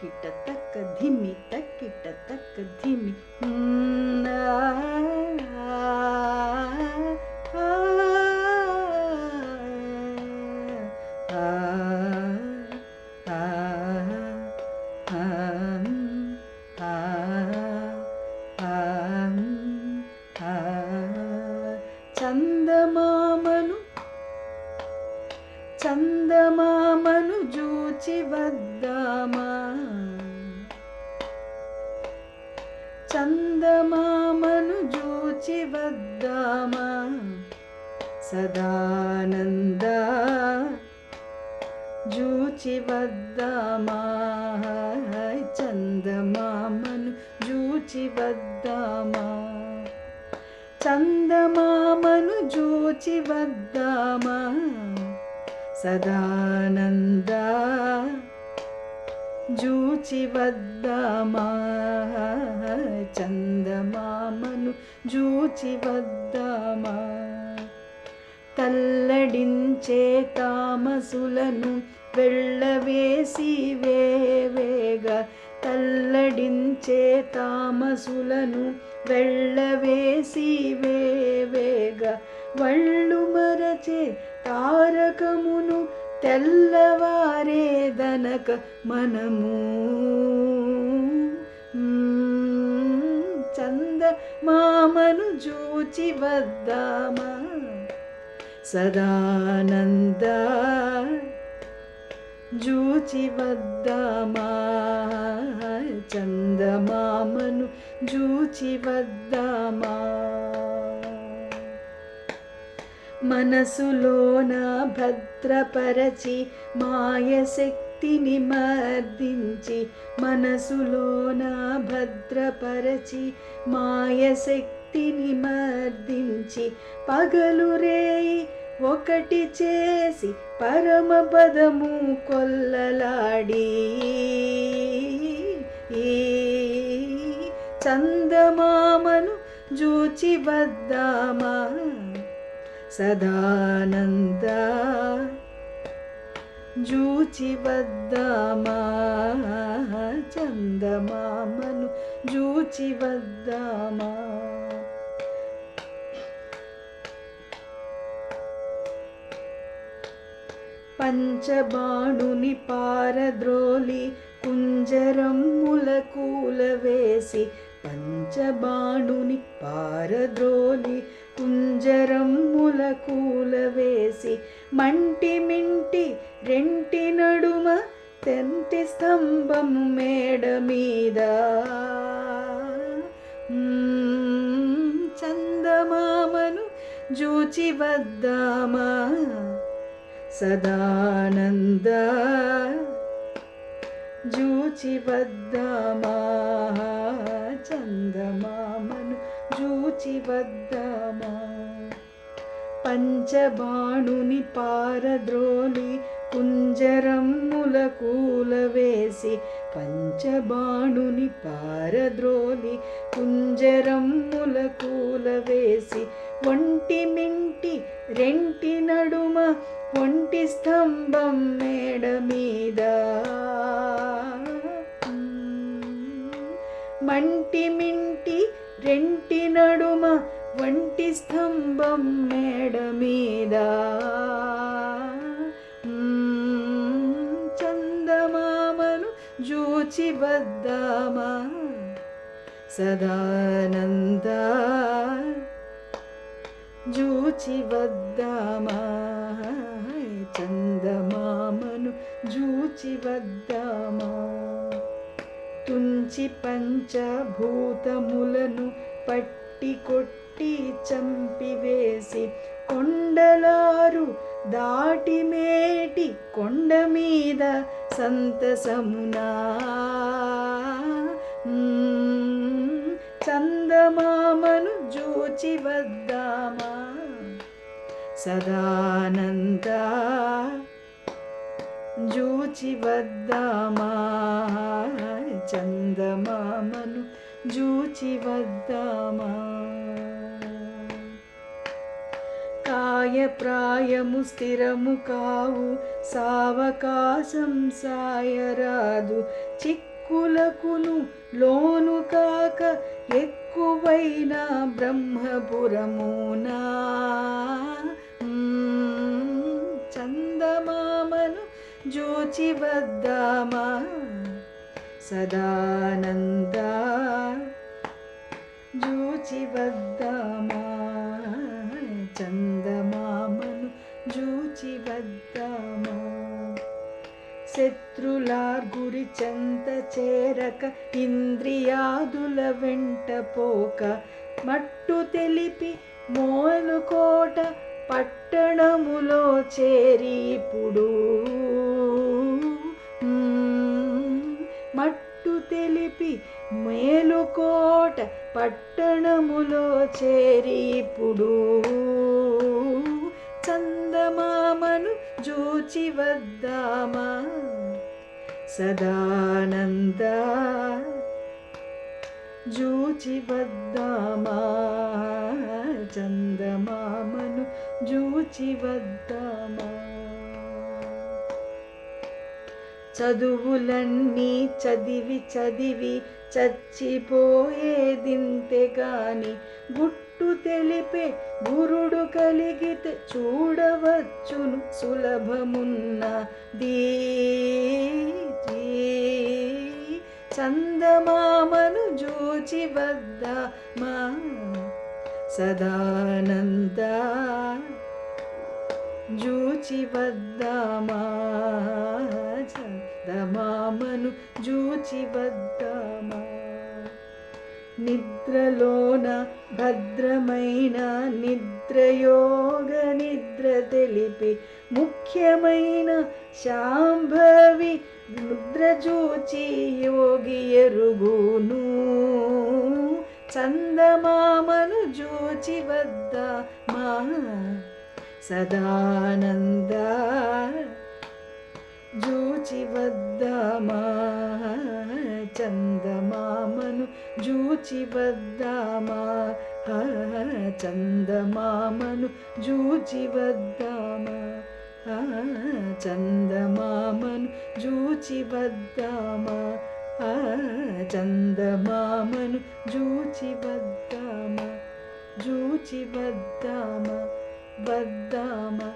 తక్కిట తక్క ధిమి తక్కిట తక్క ధిమి చందమామను జూచి వద్దామా, చందమామను జూచి వద్దామా, సదానంద జూచి వద్దామా, చందమామను జూచి వద్దామా, చందమామను జూచి వద్దామా, సదానంద జూచి వద్దామా, చందమామను జూచి వద్దామా, తల్లడించే తామసులను వెళ్ళవేసి వేవేగా, తల్లడించే తామసులను వెళ్ళవేసి వేవేగా, వళ్ళు మరచే తారకమును తెల్లవారేదనక మనము చందమామను జూచి వద్దామా, సదానంద జూచి వద్దామా, చందమామను జూచి వద్దామా, మనసులోన భద్రపరచి మాయశక్తిని మర్దించి, మనసులోన భద్రపరచి మాయశక్తిని మర్దించి, పగలు రేయి ఒకటి చేసి పరమపదము కొల్లలాడి, చందమామను జూచి వద్దామా, సదానంద జూచి వద్దామా, చందమామను జూచి వద్దామా, పంచబాణుని పారద్రోలి కుంజరమ్ముల కూలవేసి, పంచబాణుని పారద్రోలి కుంజరమ్ముల కూలవేసి, మంటి మింటి రెంటి నడుమ తెంటి స్తంభము మేడ మీద, చందమామను జూచి వద్దామా, సదానంద జూచి వద్దామా, చందమామను జూచి వద్దామా, పంచబాణుని పారద్రోలి కుంజరమ్ముల కూలవేసి, పంచబాణుని పారద్రోలి కుంజరమ్ముల కూలవేసి, ఒంటి మింటి రెంటి నడుమ ఒంటి స్తంభం మేడ మీద, మంటి మింటి రెంటి నడుమ ఒంటి స్తంభం మేడ మీద, చందమామను జూచి వద్దామా, సదానంద జూచి వద్దామా, చందమామను జూచి వద్దామా, తుంచి పంచభూతములను పట్టి కొట్టి చంపివేసి, కొండలారు దాటి మేటి కొండ మీద సంతసమునా, చందమామను జూచి వద్దామా, సదానంద జూచి వద్దామా, చందమామను జూచి వద్దామా, కాయ ప్రాయము స్థిరము కావు సావకాశం సాయరాదు, చిక్క దిక్కులకును లోను కాక ఎక్కువైన బ్రహ్మపురమునా చందమామను జూచి వద్దామా సదానంద జూచి వద్దామా చందమామను జూచి వద్దామా శత్రులార్గురి చెంత చేరక ఇంద్రియాదుల వెంట పోక మట్టు తెలిపి మోలుకోట పట్టణములో చేరి ఇప్పుడు మట్టు తెలిపి మేలుకోట పట్టణములో చేరి ఇప్పుడు చందమామను జూచి వద్దామా సదానంద జూచి వద్దామా చందమామను జూచి వద్దామా చదువులన్నీ చదివి చదివి చచ్చిపోయేదింతే గాని గుట్టు తెలిపే గురుడు కలిగితే చూడవచ్చును సులభమున్నది చందమామను జూచి వద్దామా సదానంద జూచి వద్దామా చందమామను జూచి వద్దామా నిద్రలోన భద్రమైన నిద్రయోగ నిద్ర తెలిపి ముఖ్యమైన శాంభవి ముద్ర జూచి యోగి ఎరుగును చందమామను జూచి వద్దామా సదానంద జూచి వద్దామా చందమామను జూచి వద్దామా చందమామను జూచి వద్దామా చందమామను జూచి వద్దామా చందమామను జూచి వద్దామా జూచి వద్దామా వద్దామా